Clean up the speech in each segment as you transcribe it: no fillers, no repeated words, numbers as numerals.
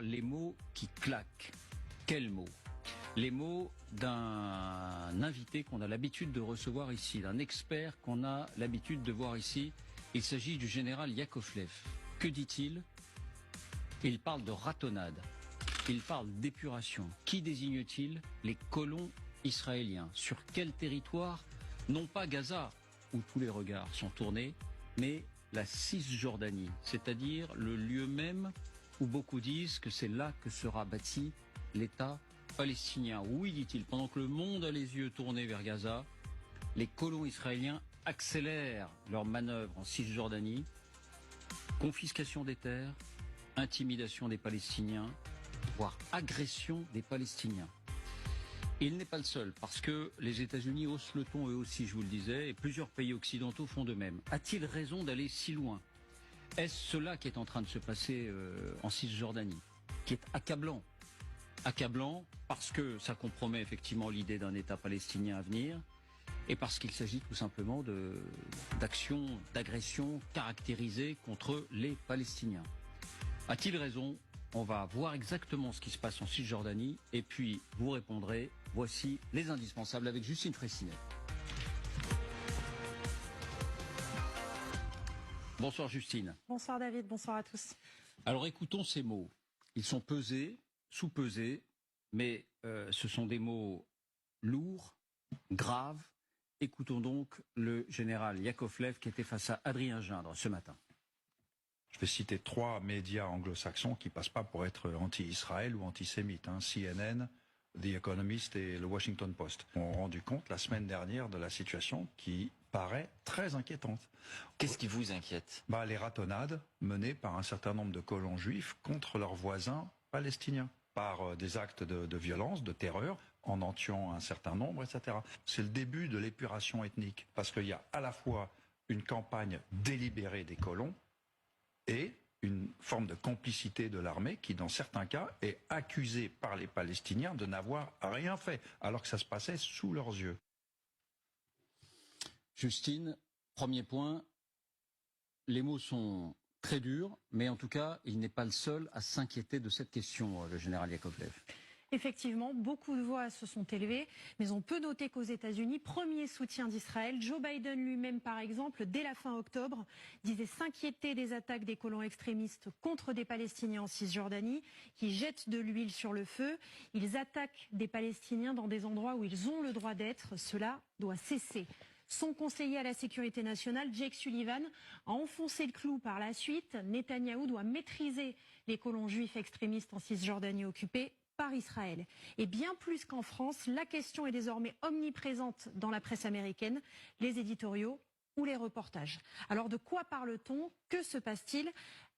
Les mots qui claquent. Quels mots? Les mots d'un invité qu'on a l'habitude de recevoir ici, d'un expert qu'on a l'habitude de voir ici. Il s'agit du général Yakovlev. Que dit-il? Il parle de ratonnade. Il parle d'épuration. Qui désigne-t-il? Les colons israéliens. Sur quel territoire? Non pas Gaza, où tous les regards sont tournés, mais la Cisjordanie, c'est-à-dire le lieu même où beaucoup disent que c'est là que sera bâti l'État palestinien. Oui, dit-il, pendant que le monde a les yeux tournés vers Gaza, les colons israéliens accélèrent leurs manœuvres en Cisjordanie, confiscation des terres, intimidation des Palestiniens, voire agression des Palestiniens. Et il n'est pas le seul, parce que les États-Unis haussent le ton eux aussi, je vous le disais, et plusieurs pays occidentaux font de même. A-t-il raison d'aller si loin? Est-ce cela qui est en train de se passer en Cisjordanie, qui est accablant? Accablant parce que ça compromet effectivement l'idée d'un État palestinien à venir, et parce qu'il s'agit tout simplement d'actions, d'agressions caractérisées contre les Palestiniens. A-t-il raison? On va voir exactement ce qui se passe en Cisjordanie, et puis vous répondrez. Voici les indispensables avec Justine Fraissinet. Bonsoir Justine. Bonsoir David, bonsoir à tous. Alors écoutons ces mots. Ils sont pesés, sous-pesés, mais ce sont des mots lourds, graves. Écoutons donc le général Yakovlev qui était face à Adrien Gindre ce matin. Je vais citer 3 médias anglo-saxons qui passent pas pour être anti-Israël ou antisémites. CNN, The Economist et le Washington Post ont rendu compte la semaine dernière de la situation qui paraît très inquiétante. Qu'est-ce qui vous inquiète? Les ratonnades menées par un certain nombre de colons juifs contre leurs voisins palestiniens, par des actes de violence, de terreur, en en tuant un certain nombre, etc. C'est le début de l'épuration ethnique, parce qu'il y a à la fois une campagne délibérée des colons et une forme de complicité de l'armée qui, dans certains cas, est accusée par les Palestiniens de n'avoir rien fait, alors que ça se passait sous leurs yeux. Justine, premier point, les mots sont très durs, mais en tout cas, il n'est pas le seul à s'inquiéter de cette question, le général Yakovlev. Effectivement, beaucoup de voix se sont élevées, mais on peut noter qu'aux États-Unis, premier soutien d'Israël, Joe Biden lui-même, par exemple, dès la fin octobre, disait s'inquiéter des attaques des colons extrémistes contre des Palestiniens en Cisjordanie, qui jettent de l'huile sur le feu. Ils attaquent des Palestiniens dans des endroits où ils ont le droit d'être. Cela doit cesser. Son conseiller à la sécurité nationale, Jake Sullivan, a enfoncé le clou par la suite. Netanyahou doit maîtriser les colons juifs extrémistes en Cisjordanie occupée par Israël. Et bien plus qu'en France, la question est désormais omniprésente dans la presse américaine, les éditoriaux ou les reportages. Alors de quoi parle-t-on? Que se passe-t-il?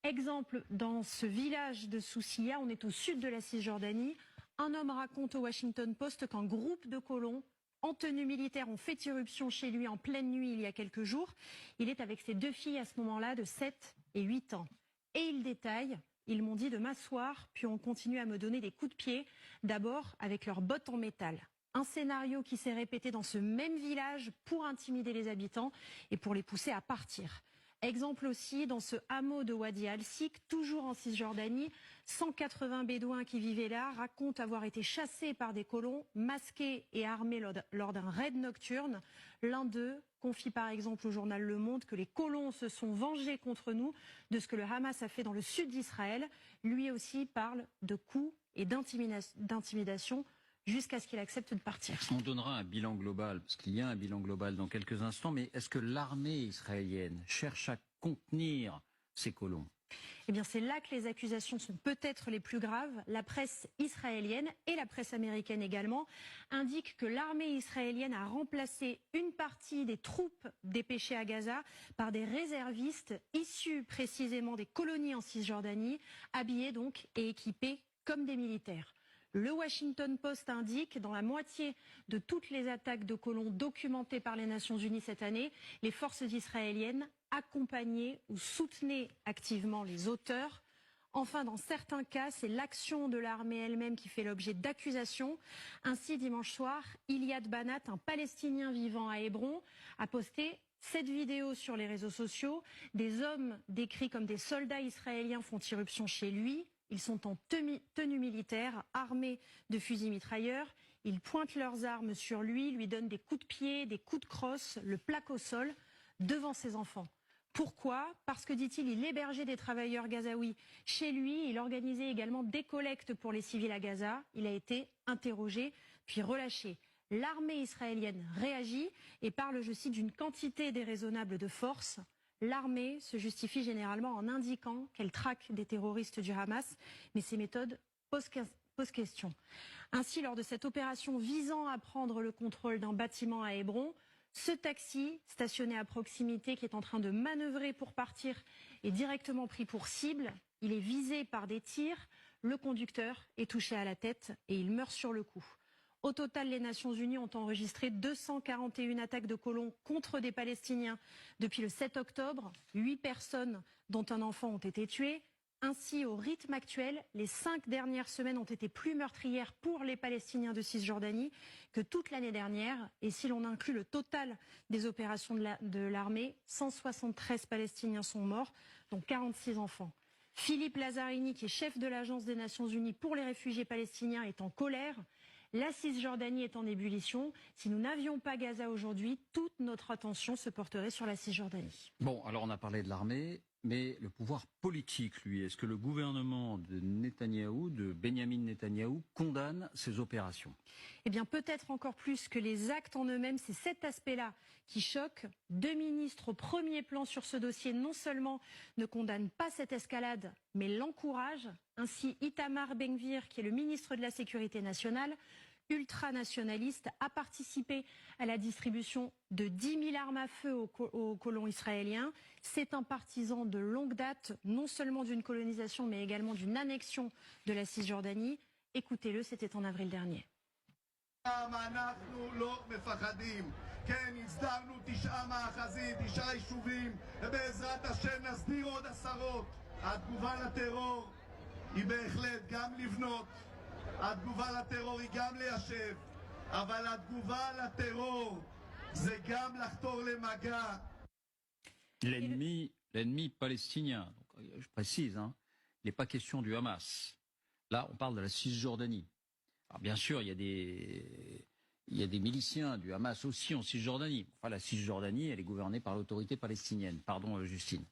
Exemple, dans ce village de Soussiya, on est au sud de la Cisjordanie, un homme raconte au Washington Post qu'un groupe de colons en tenue militaire ont fait irruption chez lui en pleine nuit il y a quelques jours. Il est avec ses 2 filles à ce moment-là de 7 et 8 ans. Et il détaille: ils m'ont dit de m'asseoir, puis ont continué à me donner des coups de pied, d'abord avec leurs bottes en métal. Un scénario qui s'est répété dans ce même village pour intimider les habitants et pour les pousser à partir. Exemple aussi dans ce hameau de Wadi Al-Sik, toujours en Cisjordanie, 180 bédouins qui vivaient là racontent avoir été chassés par des colons masqués et armés lors d'un raid nocturne. L'un d'eux confie par exemple au journal Le Monde que les colons se sont vengés contre nous de ce que le Hamas a fait dans le sud d'Israël. Lui aussi parle de coups et d'intimidation jusqu'à ce qu'il accepte de partir. On donnera un bilan global, parce qu'il y a un bilan global dans quelques instants, mais est-ce que l'armée israélienne cherche à contenir ces colons? Eh bien, c'est là que les accusations sont peut-être les plus graves. La presse israélienne et la presse américaine également indiquent que l'armée israélienne a remplacé une partie des troupes dépêchées à Gaza par des réservistes issus précisément des colonies en Cisjordanie, habillés donc et équipés comme des militaires. Le Washington Post indique, dans la moitié de toutes les attaques de colons documentées par les Nations Unies cette année, les forces israéliennes accompagnaient ou soutenaient activement les auteurs. Enfin, dans certains cas, c'est l'action de l'armée elle-même qui fait l'objet d'accusations. Ainsi, dimanche soir, Iliad Banat, un Palestinien vivant à Hébron, a posté cette vidéo sur les réseaux sociaux. Des hommes décrits comme des soldats israéliens font irruption chez lui. Ils sont en tenue militaire, armés de fusils mitrailleurs. Ils pointent leurs armes sur lui, lui donnent des coups de pied, des coups de crosse, le plaquent au sol devant ses enfants. Pourquoi? Parce que, dit-il, il hébergeait des travailleurs gazaouis chez lui. Il organisait également des collectes pour les civils à Gaza. Il a été interrogé, puis relâché. L'armée israélienne réagit et parle, je cite, d'une quantité déraisonnable de force. L'armée se justifie généralement en indiquant qu'elle traque des terroristes du Hamas, mais ces méthodes posent question. Ainsi, lors de cette opération visant à prendre le contrôle d'un bâtiment à Hébron, ce taxi, stationné à proximité, qui est en train de manœuvrer pour partir, est directement pris pour cible. Il est visé par des tirs. Le conducteur est touché à la tête et il meurt sur le coup. Au total, les Nations Unies ont enregistré 241 attaques de colons contre des Palestiniens depuis le 7 octobre. 8 personnes, dont un enfant, ont été tuées. Ainsi, au rythme actuel, les 5 dernières semaines ont été plus meurtrières pour les Palestiniens de Cisjordanie que toute l'année dernière. Et si l'on inclut le total des opérations de l'armée, 173 Palestiniens sont morts, dont 46 enfants. Philippe Lazzarini, qui est chef de l'Agence des Nations Unies pour les réfugiés palestiniens, est en colère. La Cisjordanie est en ébullition. Si nous n'avions pas Gaza aujourd'hui, toute notre attention se porterait sur la Cisjordanie. Bon, alors on a parlé de l'armée, mais le pouvoir politique, lui, est-ce que le gouvernement de Netanyahou, de Benyamin Netanyahou, condamne ces opérations? Eh bien, peut-être encore plus que les actes en eux-mêmes, c'est cet aspect-là qui choque. 2 ministres au premier plan sur ce dossier, non seulement ne condamnent pas cette escalade, mais l'encouragent. Ainsi, Itamar Ben-Gvir, qui est le ministre de la Sécurité nationale, ultranationaliste, a participé à la distribution de 10 000 armes à feu aux colons israéliens. C'est un partisan de longue date, non seulement d'une colonisation, mais également d'une annexion de la Cisjordanie. Écoutez-le, c'était en avril dernier. כן, הסדרנו 9 מאחזים, 9 יישובים, ובעזרת השם נסדיר עוד 10. התגובה לטרור היא בהחלט גם לבנות, התגובה לטרור היא גם ליישב, אבל התגובה לטרור זה גם לחתור למגע. L'ennemi palestinien, donc, je précise, hein, il n'est pas question du Hamas. Là, on parle de la Cisjordanie. Alors bien sûr, il y a des miliciens du Hamas aussi en Cisjordanie. Enfin, la Cisjordanie, elle est gouvernée par l'autorité palestinienne. Pardon, Justine.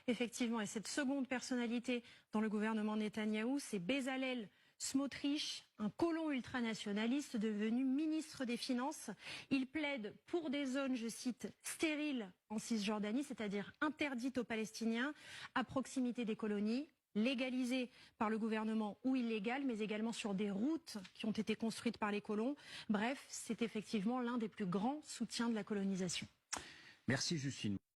Effectivement, et cette seconde personnalité dans le gouvernement Netanyahou, c'est Bezalel Smotrich, un colon ultranationaliste devenu ministre des Finances. Il plaide pour des zones, je cite, stériles en Cisjordanie, c'est-à-dire interdites aux Palestiniens, à proximité des colonies, légalisées par le gouvernement ou illégales, mais également sur des routes qui ont été construites par les colons. Bref, c'est effectivement l'un des plus grands soutiens de la colonisation. Merci Justine.